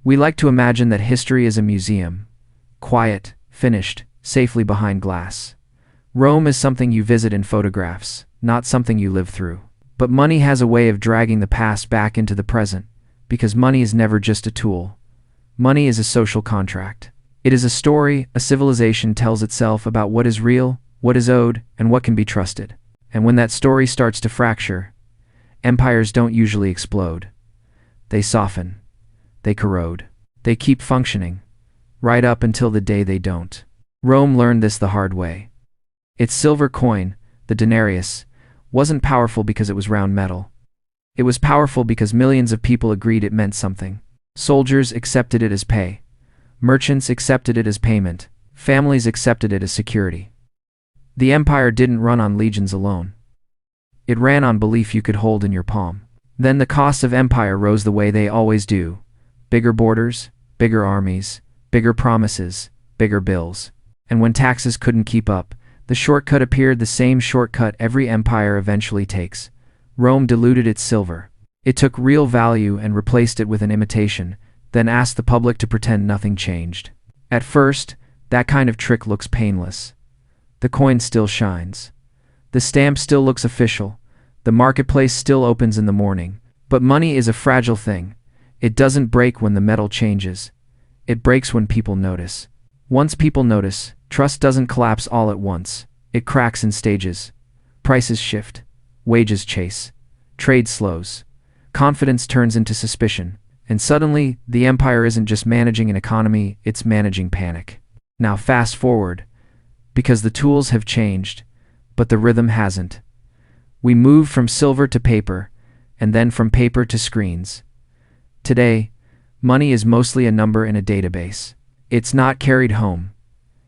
We like to imagine that history is a museum, quiet, finished, safely behind glass. Rome is something you visit in photographs, not something you live through. But money has a way of dragging the past back into the present, because money is never just a tool. Money is a social contract. It is a story a civilization tells itself about what is real, what is owed, and what can be trusted. And when that story starts to fracture, empires don't usually explode. They soften. They corrode. They keep functioning, right up until the day they don't. Rome learned this the hard way. Its silver coin, the denarius, wasn't powerful because it was round metal. It was powerful because millions of people agreed it meant something. Soldiers accepted it as pay. Merchants accepted it as payment. Families accepted it as security. The empire didn't run on legions alone. It ran on belief you could hold in your palm. Then the costs of empire rose the way they always do. Bigger borders, bigger armies, bigger promises, bigger bills. And when taxes couldn't keep up, the shortcut appeared, the same shortcut every empire eventually takes. Rome diluted its silver. It took real value and replaced it with an imitation, then asked the public to pretend nothing changed. At first, that kind of trick looks painless. The coin still shines. The stamp still looks official. The marketplace still opens in the morning. But money is a fragile thing. It doesn't break when the metal changes. It breaks when people notice. Once people notice, trust doesn't collapse all at once. It cracks in stages. Prices shift. Wages chase. Trade slows. Confidence turns into suspicion. And suddenly, the empire isn't just managing an economy, it's managing panic. Now fast forward, because the tools have changed, but the rhythm hasn't. We moved from silver to paper, and then from paper to screens. Today, money is mostly a number in a database. It's not carried home.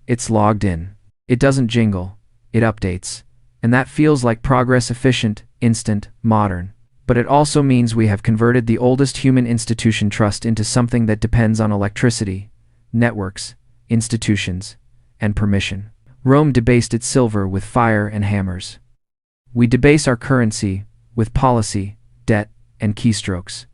It's logged in. It doesn't jingle. It updates. And that feels like progress, efficient, instant, modern. But it also means we have converted the oldest human institution, trust, into something that depends on electricity, networks, institutions, and permission. Rome debased its silver with fire and hammers. We debase our currency with policy, debt, and keystrokes.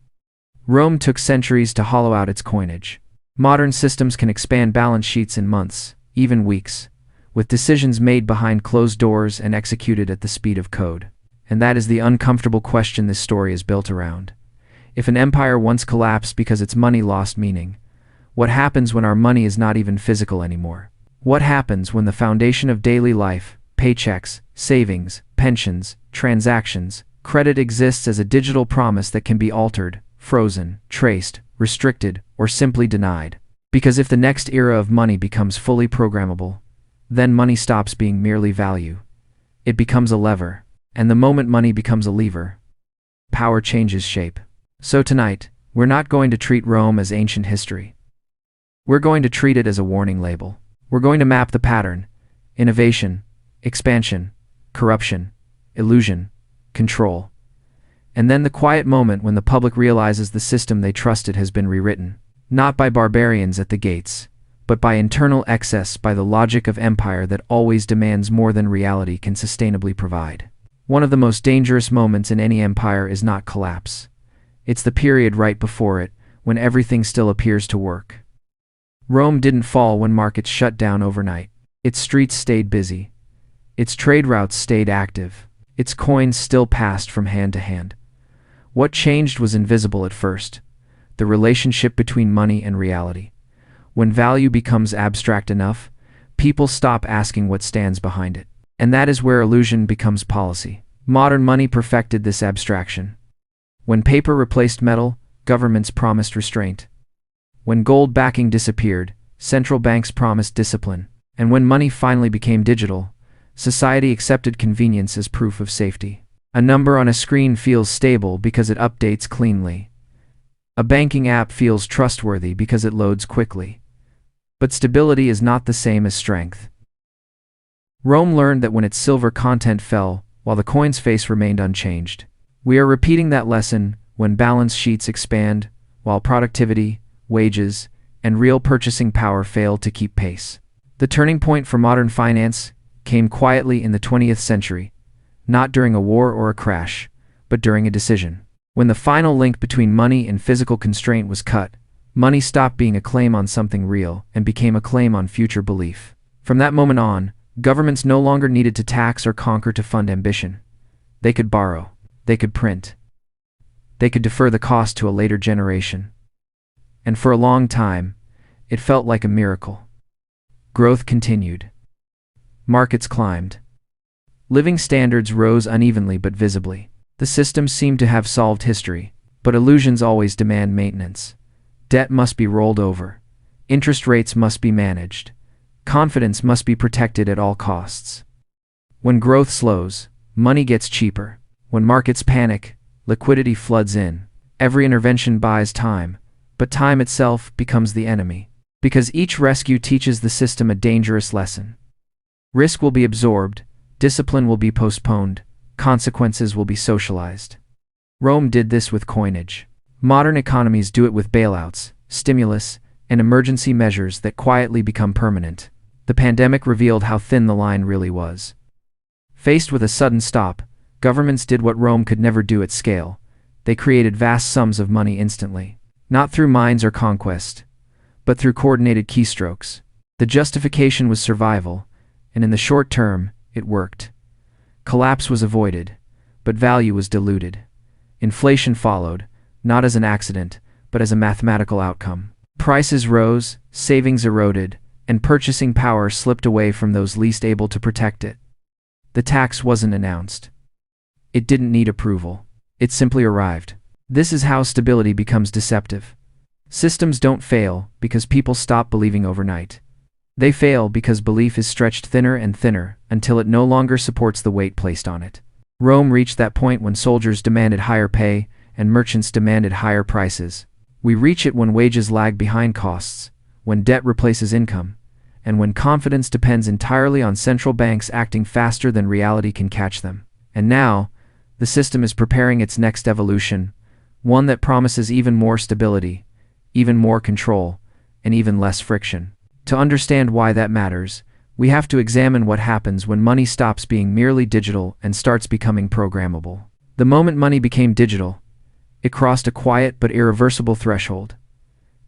Rome took centuries to hollow out its coinage. Modern systems can expand balance sheets in months, even weeks, with decisions made behind closed doors and executed at the speed of code. And that is the uncomfortable question this story is built around. If an empire once collapsed because its money lost meaning, what happens when our money is not even physical anymore? What happens when the foundation of daily life, paychecks, savings, pensions, transactions, credit exists as a digital promise that can be altered, frozen, traced, restricted, or simply denied? Because if the next era of money becomes fully programmable, then money stops being merely value. It becomes a lever. And the moment money becomes a lever, power changes shape. So tonight, we're not going to treat Rome as ancient history. We're going to treat it as a warning label. We're going to map the pattern: innovation, expansion, corruption, illusion, control. And then the quiet moment when the public realizes the system they trusted has been rewritten, not by barbarians at the gates, but by internal excess, by the logic of empire that always demands more than reality can sustainably provide. One of the most dangerous moments in any empire is not collapse. It's the period right before it, when everything still appears to work. Rome didn't fall when markets shut down overnight. Its streets stayed busy. Its trade routes stayed active. Its coins still passed from hand to hand. What changed was invisible at first: the relationship between money and reality. When value becomes abstract enough, people stop asking what stands behind it. And that is where illusion becomes policy. Modern money perfected this abstraction. When paper replaced metal, governments promised restraint. When gold backing disappeared, central banks promised discipline. And when money finally became digital, society accepted convenience as proof of safety. A number on a screen feels stable because it updates cleanly. A banking app feels trustworthy because it loads quickly. But stability is not the same as strength. Rome learned that when its silver content fell, while the coin's face remained unchanged. We are repeating that lesson when balance sheets expand, while productivity, wages, and real purchasing power fail to keep pace. The turning point for modern finance came quietly in the 20th century, not during a war or a crash, but during a decision. When the final link between money and physical constraint was cut, Money stopped being a claim on something real and became a claim on future belief. From that moment on, governments no longer needed to tax or conquer to fund ambition. They could borrow. They could print. They could defer the cost to a later generation. And for a long time, it felt like a miracle. Growth continued. Markets climbed. Living standards rose unevenly but visibly. The system seemed to have solved history, but illusions always demand maintenance. Debt must be rolled over. Interest rates must be managed. Confidence must be protected at all costs. When growth slows, money gets cheaper. When markets panic, liquidity floods in. Every intervention buys time, but time itself becomes the enemy. Because each rescue teaches the system a dangerous lesson. Risk will be absorbed, discipline will be postponed, consequences will be socialized. Rome did this with coinage. Modern economies do it with bailouts, stimulus, and emergency measures that quietly become permanent. The pandemic revealed how thin the line really was. Faced with a sudden stop, governments did what Rome could never do at scale. They created vast sums of money instantly. Not through mines or conquest, but through coordinated keystrokes. The justification was survival, and in the short term, it worked. Collapse was avoided, but value was diluted. Inflation followed, not as an accident, but as a mathematical outcome. Prices rose, savings eroded, and purchasing power slipped away from those least able to protect it. The tax wasn't announced. It didn't need approval. It simply arrived. This is how stability becomes deceptive. Systems don't fail because people stop believing overnight. They fail because belief is stretched thinner and thinner until it no longer supports the weight placed on it. Rome reached that point when soldiers demanded higher pay and merchants demanded higher prices. We reach it when wages lag behind costs, when debt replaces income, and when confidence depends entirely on central banks acting faster than reality can catch them. And now, the system is preparing its next evolution, one that promises even more stability, even more control, and even less friction. To understand why that matters, we have to examine what happens when money stops being merely digital and starts becoming programmable. The moment money became digital, it crossed a quiet but irreversible threshold.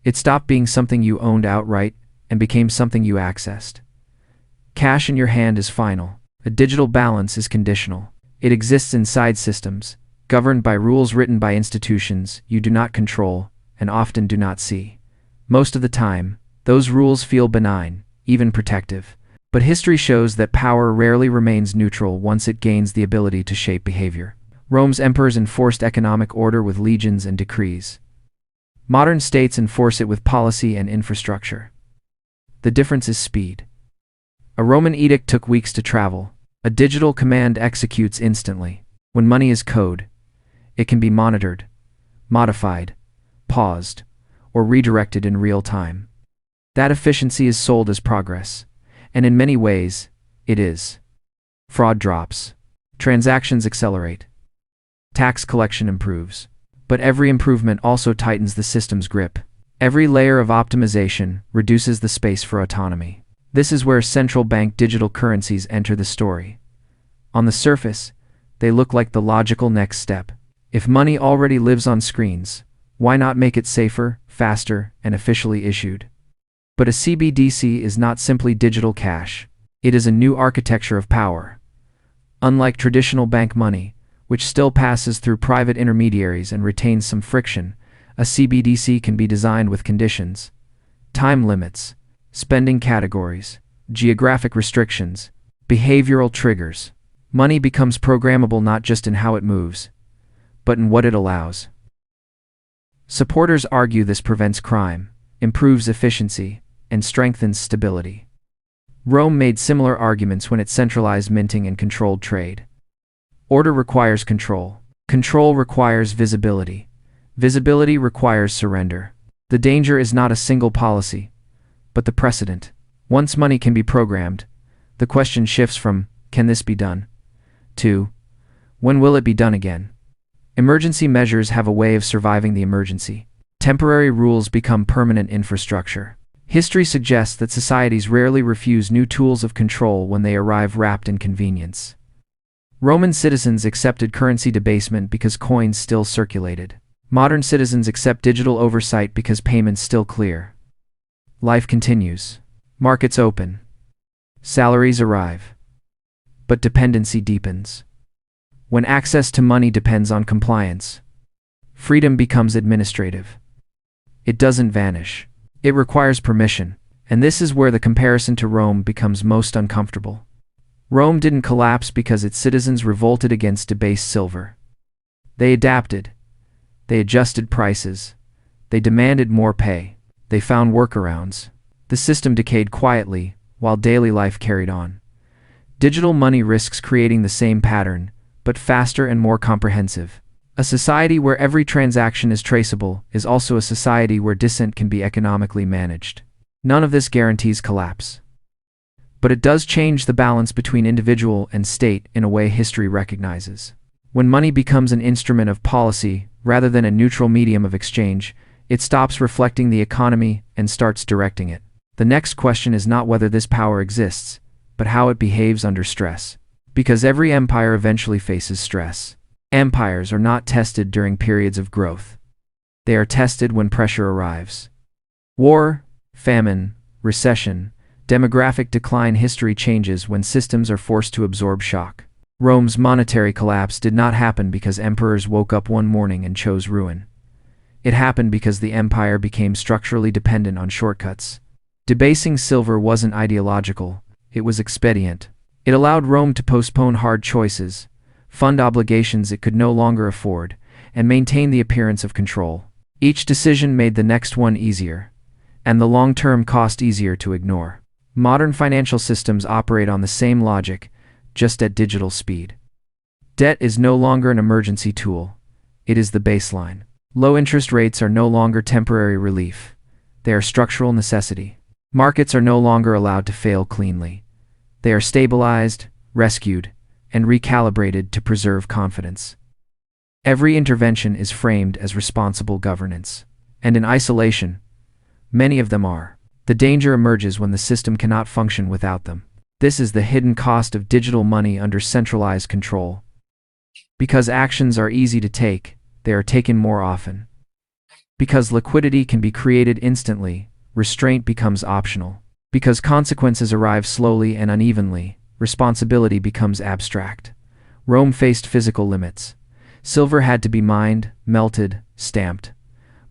It stopped being something you owned outright and became something you accessed. Cash in your hand is final. A digital balance is conditional. It exists inside systems, governed by rules written by institutions you do not control and often do not see. Most of the time, those rules feel benign, even protective. But history shows that power rarely remains neutral once it gains the ability to shape behavior. Rome's emperors enforced economic order with legions and decrees. Modern states enforce it with policy and infrastructure. The difference is speed. A Roman edict took weeks to travel. A digital command executes instantly. When money is code, it can be monitored, modified, paused, or redirected in real time. That efficiency is sold as progress, and in many ways, it is. Fraud drops. Transactions accelerate. Tax collection improves. But every improvement also tightens the system's grip. Every layer of optimization reduces the space for autonomy. This is where central bank digital currencies enter the story. On the surface, they look like the logical next step. If money already lives on screens, why not make it safer, faster, and officially issued? But a CBDC is not simply digital cash. It is a new architecture of power. Unlike traditional bank money, which still passes through private intermediaries and retains some friction, a CBDC can be designed with conditions, time limits, spending categories, geographic restrictions, behavioral triggers. Money becomes programmable not just in how it moves, but in what it allows. Supporters argue this prevents crime, improves efficiency, and strengthens stability. Rome made similar arguments when it centralized minting and controlled trade. Order requires control. Control requires visibility. Visibility requires surrender. The danger is not a single policy, but the precedent. Once money can be programmed, the question shifts from, can this be done? To, when will it be done again? Emergency measures have a way of surviving the emergency. Temporary rules become permanent infrastructure. History suggests that societies rarely refuse new tools of control when they arrive wrapped in convenience. Roman citizens accepted currency debasement because coins still circulated. Modern citizens accept digital oversight because payments still clear. Life continues. Markets open. Salaries arrive. But dependency deepens. When access to money depends on compliance, freedom becomes administrative. It doesn't vanish. It requires permission, and this is where the comparison to Rome becomes most uncomfortable. Rome didn't collapse because its citizens revolted against debased silver. They adapted. They adjusted prices. They demanded more pay. They found workarounds. The system decayed quietly, while daily life carried on. Digital money risks creating the same pattern, but faster and more comprehensive. A society where every transaction is traceable is also a society where dissent can be economically managed. None of this guarantees collapse. But it does change the balance between individual and state in a way history recognizes. When money becomes an instrument of policy rather than a neutral medium of exchange, it stops reflecting the economy and starts directing it. The next question is not whether this power exists, but how it behaves under stress. Because every empire eventually faces stress. Empires are not tested during periods of growth. They are tested when pressure arrives. War, famine, recession, demographic decline. History changes when systems are forced to absorb shock. Rome's monetary collapse did not happen because emperors woke up one morning and chose ruin. It happened because the empire became structurally dependent on shortcuts. Debasing silver wasn't ideological, it was expedient. It allowed Rome to postpone hard choices, fund obligations it could no longer afford, and maintain the appearance of control. Each decision made the next one easier, and the long-term cost easier to ignore. Modern financial systems operate on the same logic, just at digital speed. Debt is no longer an emergency tool, it is the baseline. Low interest rates are no longer temporary relief, they are structural necessity. Markets are no longer allowed to fail cleanly. They are stabilized, rescued, and recalibrated to preserve confidence. Every intervention is framed as responsible governance. And in isolation, many of them are. The danger emerges when the system cannot function without them. This is the hidden cost of digital money under centralized control. Because actions are easy to take, they are taken more often. Because liquidity can be created instantly, restraint becomes optional. Because consequences arrive slowly and unevenly, responsibility becomes abstract. Rome faced physical limits. Silver had to be mined, melted, stamped.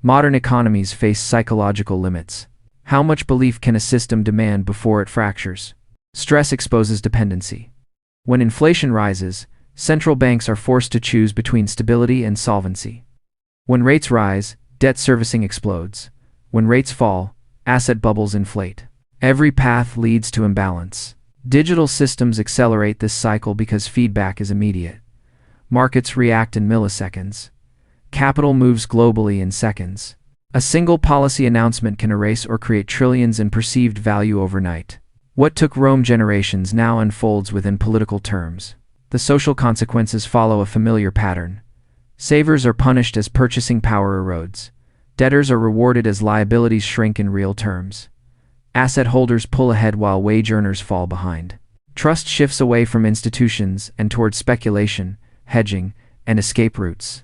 Modern economies face psychological limits. How much belief can a system demand before it fractures? Stress exposes dependency. When inflation rises, central banks are forced to choose between stability and solvency. When rates rise, debt servicing explodes. When rates fall, asset bubbles inflate. Every path leads to imbalance. Digital systems accelerate this cycle because feedback is immediate. Markets react in milliseconds. Capital moves globally in seconds. A single policy announcement can erase or create trillions in perceived value overnight. What took Rome generations now unfolds within political terms. The social consequences follow a familiar pattern. Savers are punished as purchasing power erodes. Debtors are rewarded as liabilities shrink in real terms. Asset holders pull ahead while wage earners fall behind. Trust shifts away from institutions and towards speculation, hedging, and escape routes.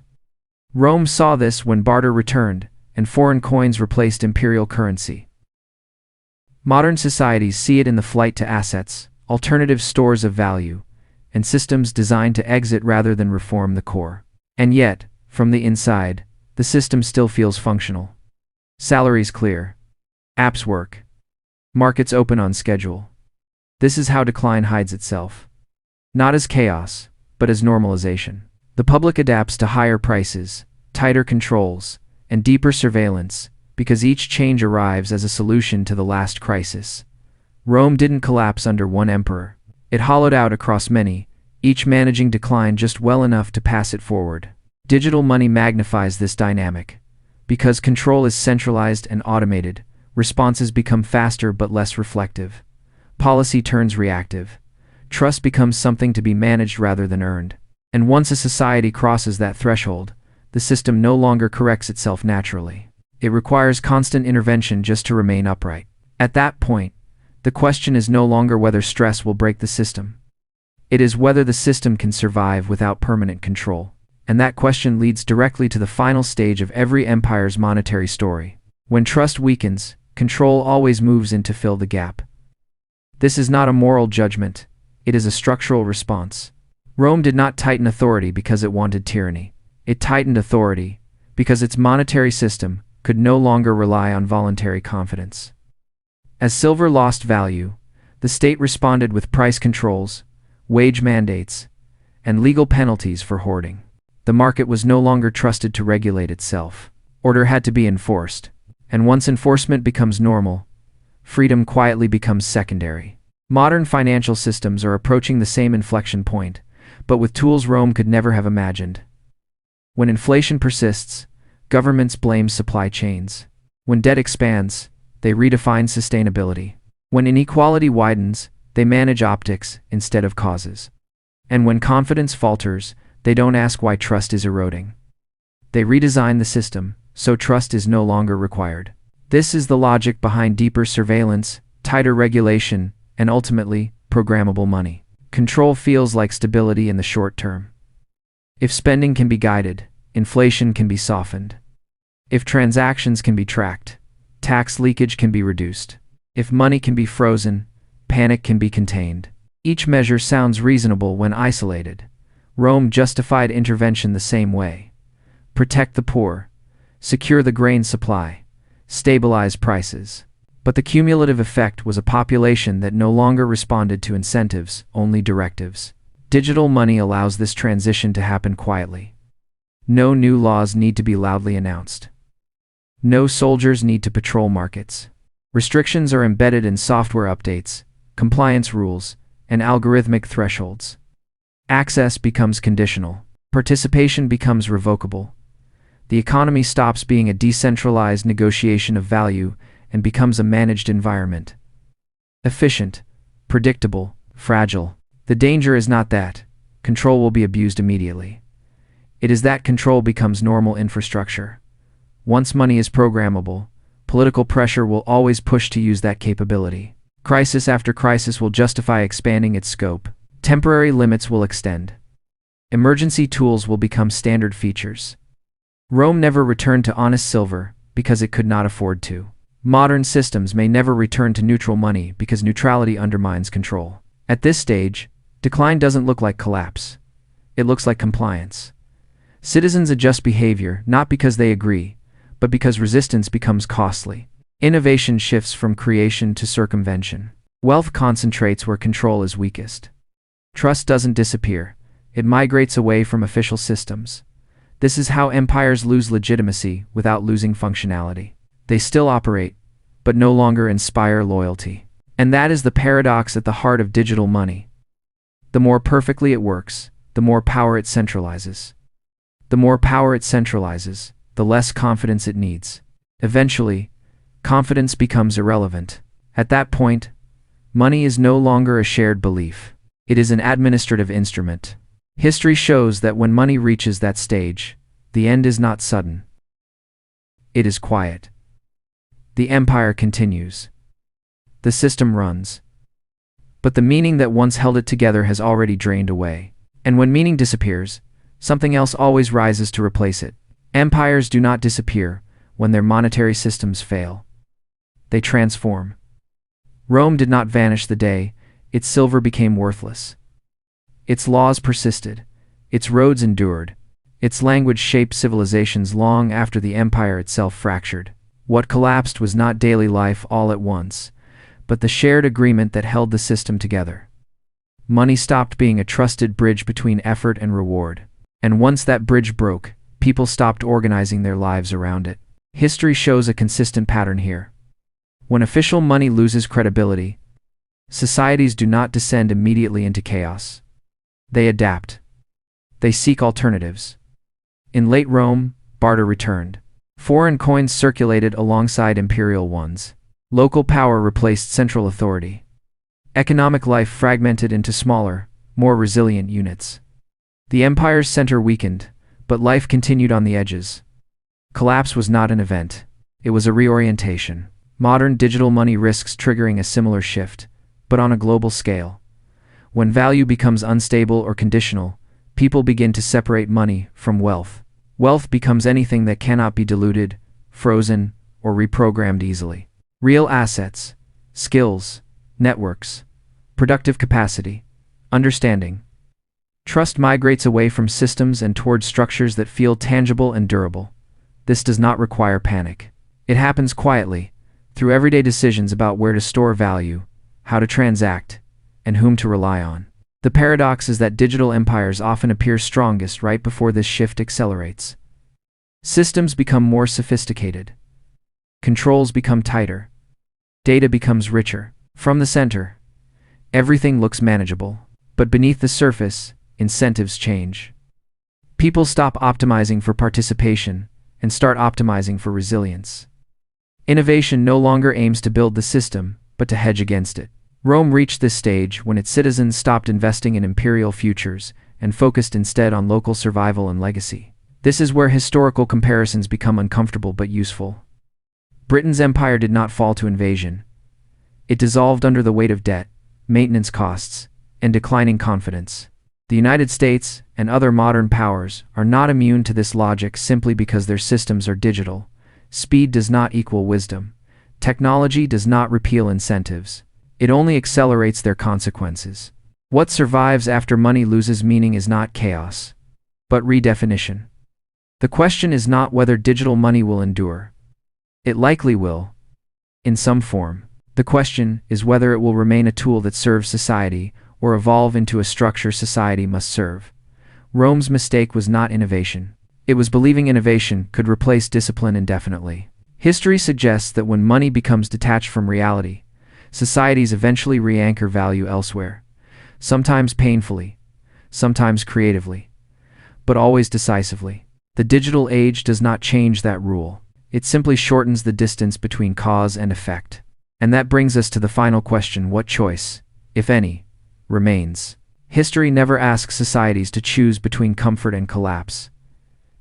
Rome saw this when barter returned, and foreign coins replaced imperial currency. Modern societies see it in the flight to assets, alternative stores of value, and systems designed to exit rather than reform the core. And yet, from the inside, the system still feels functional. Salaries clear. Apps work. Markets open on schedule. This is how decline hides itself. Not as chaos, but as normalization. The public adapts to higher prices, tighter controls, and deeper surveillance, because each change arrives as a solution to the last crisis. Rome didn't collapse under one emperor. It hollowed out across many, each managing decline just well enough to pass it forward. Digital money magnifies this dynamic. Because control is centralized and automated, responses become faster but less reflective. Policy turns reactive. Trust becomes something to be managed rather than earned. And once a society crosses that threshold, the system no longer corrects itself naturally. It requires constant intervention just to remain upright. At that point, the question is no longer whether stress will break the system. It is whether the system can survive without permanent control. And that question leads directly to the final stage of every empire's monetary story. When trust weakens, control always moves in to fill the gap. This is not a moral judgment, it is a structural response. Rome did not tighten authority because it wanted tyranny. It tightened authority because its monetary system could no longer rely on voluntary confidence. As silver lost value, the state responded with price controls, wage mandates, and legal penalties for hoarding. The market was no longer trusted to regulate itself. Order had to be enforced. And once enforcement becomes normal, freedom quietly becomes secondary. Modern financial systems are approaching the same inflection point, but with tools Rome could never have imagined. When inflation persists, governments blame supply chains. When debt expands, they redefine sustainability. When inequality widens, they manage optics instead of causes. And when confidence falters, they don't ask why trust is eroding. They redesign the system, so trust is no longer required. This is the logic behind deeper surveillance, tighter regulation, and ultimately, programmable money. Control feels like stability in the short term. If spending can be guided, inflation can be softened. If transactions can be tracked, tax leakage can be reduced. If money can be frozen, panic can be contained. Each measure sounds reasonable when isolated. Rome justified intervention the same way. Protect the poor, secure the grain supply, stabilize prices. But the cumulative effect was a population that no longer responded to incentives, only directives. Digital money allows this transition to happen quietly. No new laws need to be loudly announced. No soldiers need to patrol markets. Restrictions are embedded in software updates, compliance rules, and algorithmic thresholds. Access becomes conditional. Participation becomes revocable. The economy stops being a decentralized negotiation of value and becomes a managed environment. Efficient, predictable, fragile. The danger is not that control will be abused immediately. It is that control becomes normal infrastructure. Once money is programmable, political pressure will always push to use that capability. Crisis after crisis will justify expanding its scope. Temporary limits will extend. Emergency tools will become standard features. Rome never returned to honest silver because it could not afford to. Modern systems may never return to neutral money because neutrality undermines control. At this stage, decline doesn't look like collapse. It looks like compliance. Citizens adjust behavior not because they agree, but because resistance becomes costly. Innovation shifts from creation to circumvention. Wealth concentrates where control is weakest. Trust doesn't disappear. It migrates away from official systems. This is how empires lose legitimacy without losing functionality. They still operate, but no longer inspire loyalty. And that is the paradox at the heart of digital money. The more perfectly it works, the more power it centralizes. The more power it centralizes, the less confidence it needs. Eventually, confidence becomes irrelevant. At that point, money is no longer a shared belief. It is an administrative instrument. History shows that when money reaches that stage, the end is not sudden. It is quiet. The empire continues. The system runs. But the meaning that once held it together has already drained away. And when meaning disappears, something else always rises to replace it. Empires do not disappear when their monetary systems fail. They transform. Rome did not vanish the day its silver became worthless. Its laws persisted. Its roads endured. Its language shaped civilizations long after the empire itself fractured. What collapsed was not daily life all at once, but the shared agreement that held the system together. Money stopped being a trusted bridge between effort and reward. And once that bridge broke, people stopped organizing their lives around it. History shows a consistent pattern here. When official money loses credibility, societies do not descend immediately into chaos. They adapt. They seek alternatives. In late Rome, barter returned. Foreign coins circulated alongside imperial ones. Local power replaced central authority. Economic life fragmented into smaller, more resilient units. The empire's center weakened, but life continued on the edges. Collapse was not an event. It was a reorientation. Modern digital money risks triggering a similar shift, but on a global scale. When value becomes unstable or conditional, people begin to separate money from wealth. Wealth becomes anything that cannot be diluted, frozen, or reprogrammed easily. Real assets, skills, networks, productive capacity, understanding. Trust migrates away from systems and towards structures that feel tangible and durable. This does not require panic. It happens quietly, through everyday decisions about where to store value, how to transact, and whom to rely on. The paradox is that digital empires often appear strongest right before this shift accelerates. Systems become more sophisticated. Controls become tighter. Data becomes richer. From the center, everything looks manageable. But beneath the surface, incentives change. People stop optimizing for participation and start optimizing for resilience. Innovation no longer aims to build the system, but to hedge against it. Rome reached this stage when its citizens stopped investing in imperial futures and focused instead on local survival and legacy. This is where historical comparisons become uncomfortable but useful. Britain's empire did not fall to invasion. It dissolved under the weight of debt, maintenance costs, and declining confidence. The United States and other modern powers are not immune to this logic simply because their systems are digital. Speed does not equal wisdom. Technology does not repeal incentives. It only accelerates their consequences. What survives after money loses meaning is not chaos, but redefinition. The question is not whether digital money will endure. It likely will, in some form. The question is whether it will remain a tool that serves society or evolve into a structure society must serve. Rome's mistake was not innovation. It was believing innovation could replace discipline indefinitely. History suggests that when money becomes detached from reality, societies eventually re-anchor value elsewhere, sometimes painfully, sometimes creatively, but always decisively. The digital age does not change that rule. It simply shortens the distance between cause and effect. And that brings us to the final question: what choice, if any, remains? History never asks societies to choose between comfort and collapse.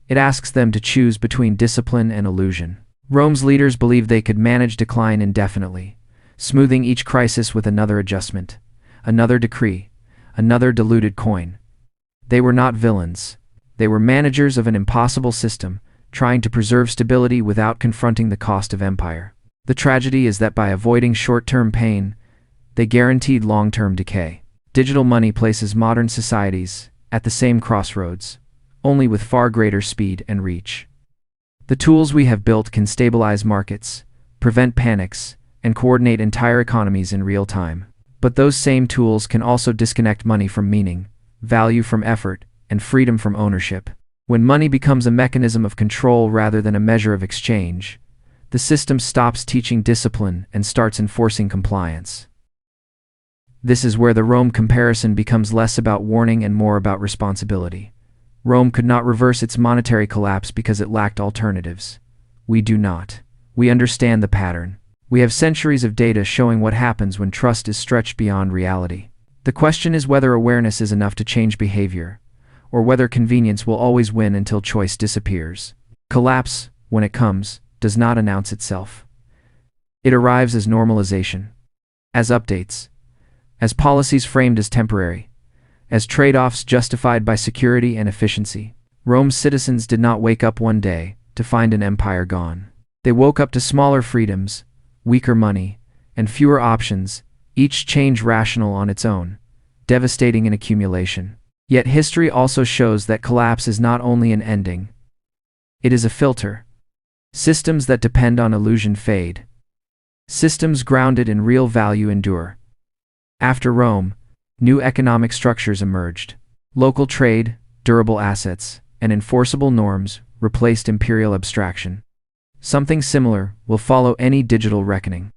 It asks them to choose between discipline and illusion. Rome's leaders believed they could manage decline indefinitely, smoothing each crisis with another adjustment, another decree, another diluted coin. They were not villains. They were managers of an impossible system, trying to preserve stability without confronting the cost of empire. The tragedy is that by avoiding short-term pain, they guaranteed long-term decay. Digital money places modern societies at the same crossroads, only with far greater speed and reach. The tools we have built can stabilize markets, prevent panics, and coordinate entire economies in real time. But those same tools can also disconnect money from meaning, value from effort, and freedom from ownership. When money becomes a mechanism of control rather than a measure of exchange, the system stops teaching discipline and starts enforcing compliance. This is where the Rome comparison becomes less about warning and more about responsibility. Rome could not reverse its monetary collapse because it lacked alternatives. We do not. We understand the pattern. We have centuries of data showing what happens when trust is stretched beyond reality. The question is whether awareness is enough to change behavior, or whether convenience will always win until choice disappears. Collapse, when it comes, does not announce itself. It arrives as normalization, as updates, as policies framed as temporary, as trade-offs justified by security and efficiency. Rome's citizens did not wake up one day to find an empire gone. They woke up to smaller freedoms, weaker money, and fewer options, each change rational on its own, devastating in accumulation. Yet history also shows that collapse is not only an ending. It is a filter. Systems that depend on illusion fade. Systems grounded in real value endure. After Rome, new economic structures emerged. Local trade, durable assets, and enforceable norms replaced imperial abstraction. Something similar will follow any digital reckoning.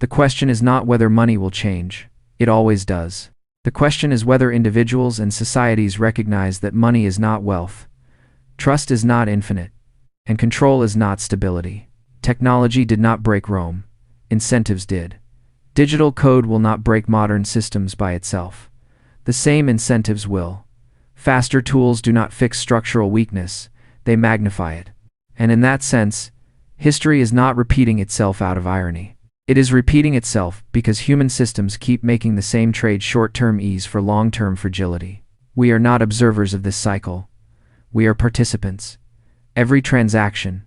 The question is not whether money will change. It always does. The question is whether individuals and societies recognize that money is not wealth, trust is not infinite, and control is not stability. Technology did not break Rome. Incentives did. Digital code will not break modern systems by itself. The same incentives will. Faster tools do not fix structural weakness, they magnify it. And in that sense, history is not repeating itself out of irony. It is repeating itself because human systems keep making the same trade short-term ease for long-term fragility. We are not observers of this cycle. We are participants. Every transaction,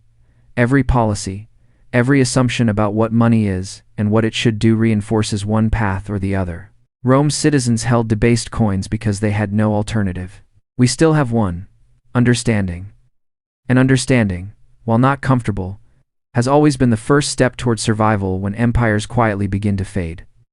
every policy, every assumption about what money is and what it should do reinforces one path or the other. Rome's citizens held debased coins because they had no alternative. We still have one: understanding. And understanding, while not comfortable, has always been the first step toward survival when empires quietly begin to fade.